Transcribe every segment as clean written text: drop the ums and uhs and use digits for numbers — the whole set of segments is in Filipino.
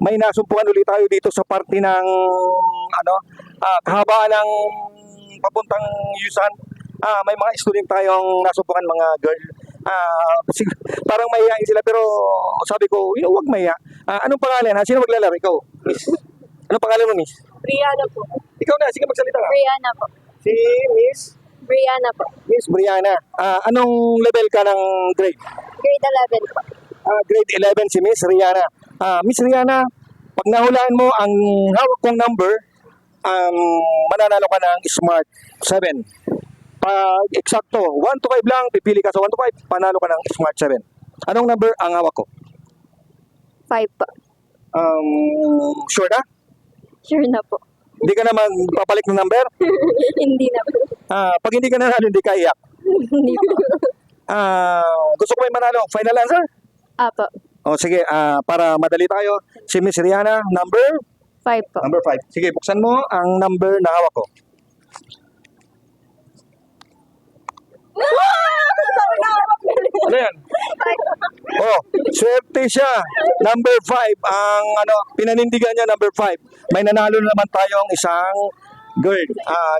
may nasumpukan ulit tayo dito sa parte ng kahabaan ng papuntang Yusan. May mga student tayong nasumpukan, mga girl. Parang mahihain sila, pero sabi ko, huwag mahiya. Anong pangalan? Sino maglalaro? Ikaw, Miss? Anong pangalan mo, Miss? Brianna po. Ikaw na, sige magsalita ka. Brianna po. Si Miss? Brianna po. Miss Brianna. Anong level ka ng grade? Grade 11 po. Grade 11 si Miss Rihanna. Miss Rihanna, pag nahulaan mo ang hawak kong number, mananalo ka ng Smart 7. Pag eksakto, 1 to 5 lang, pipili ka sa 1 to 5, panalo ka ng Smart 7. Anong number ang hawak ko? 5 po. Sure na? Sure na po. Hindi ka na magpapalik ng number? Hindi na po. Pag hindi ka nanalo, hindi ka iyak. Hindi po. Gusto ko may manalo. Final answer? Apo. O sige, para madali tayo, si Miss Rihanna, number? 5 po. Number 5. Sige, buksan mo ang number na hawak ko. Ano yan? Oh, swerte siya. Number 5. Ang pinanindigan niya, number 5. May nanalo na naman tayong isang girl.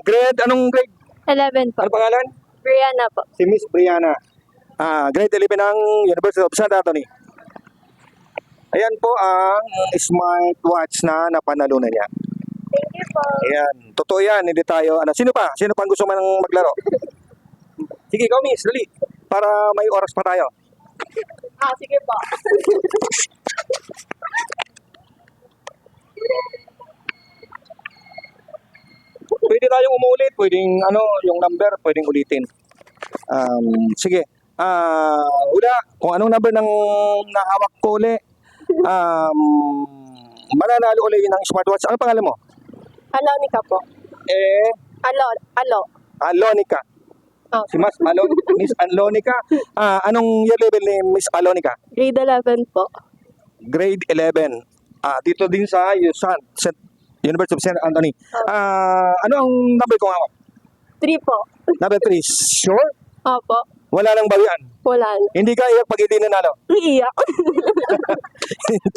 Grade, anong grade? 11 po. Ano pangalan? Brianna po. Si Miss Brianna. Grade 11 ng University of San Antonio. Ayan po ang smartwatch na napanalunan niya. Thank you po. Ayan, totoo yan, hindi tayo, sino pa? Sino pang gusto man maglaro? Sige, ikaw Miss, dali. Para may oras pa tayo. Sige po. Pwede tayong umulit, pwedeng yung number, pwedeng ulitin. Sige. Ula, kung anong number ng nahawak ko uli, mananalo uli ng smartwatch. Ano pangalan mo? Alonica po. Alo. Alonica. Oh. Si Miss Alonica. Anong year level ni Miss Alonica? Grade 11 po. Grade 11. Dito din sa Yusan, University of St. Anthony. Ano ang number ko hawak? 3 po. Number 3. Sure? Opo. Wala nang bawian. Wala na. Hindi ka iyak pag hindi nanalo. Iiyak.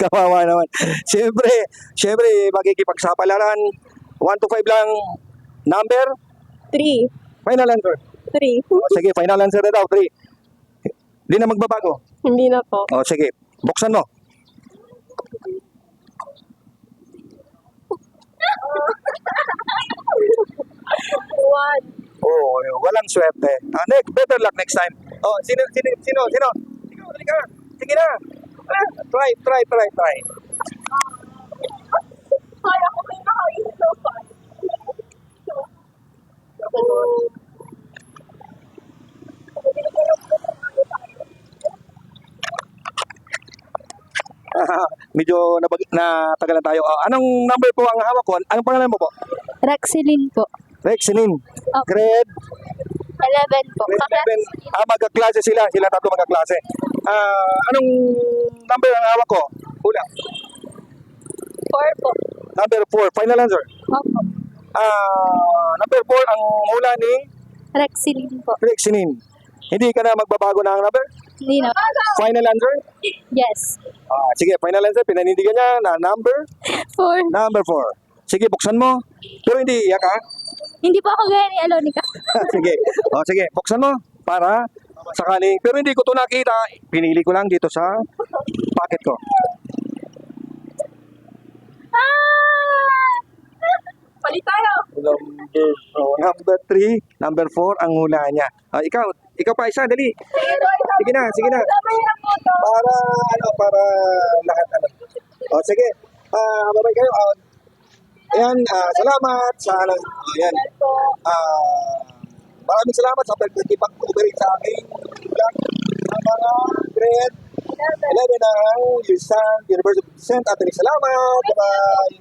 Kawawa naman. Siyempre, makikipagsapalaran. 1 to 5 lang. Number? 3. Final answer. 3. Sige, final answer na daw. 3. Hindi na magbabago. Hindi na po. Sige, buksan mo. Walang swerte. Next, better luck next time. Sino? Ikaw, dali ka. Sige na. Try. Kaya ko may nakaisip pa. Medyo natagalan tayo. Anong number po ang hawak ko? Anong pangalan mo po? Rexilin po. Rexinin. Okay. Grade 11 po. 11. Magkaklase sila. Sila tatlo magkaklase. Anong number ang hawak ko? Hula. 4 po. Number 4. Final answer. Opo. Number 4 ang hula ni Rexilin po. Rexinin. Hindi ka na magbabago ng number? Hindi na. Final answer? Yes. Sige, final answer. Pinanindigan niya na number? 4. Number 4. Sige, buksan mo. Pero hindi iyak ha? Hindi po ako gaya ni Alonica. Sige. Sige, buksan mo para sakaling. Pero hindi ko ito nakita. Pinili ko lang dito sa pocket ko. Palit tayo. Number 3, number 4 ang hula niya. Ikaw pa isa, dali. Sige na. Para lahat sige. Babay kayo. Ayan, salamat sa ayan. Maraming salamat sa pagkikipag-cooperate sa aking vlog ng mga grade 11 ng Yusan University of St. Anthony. Salamat. Bye-bye.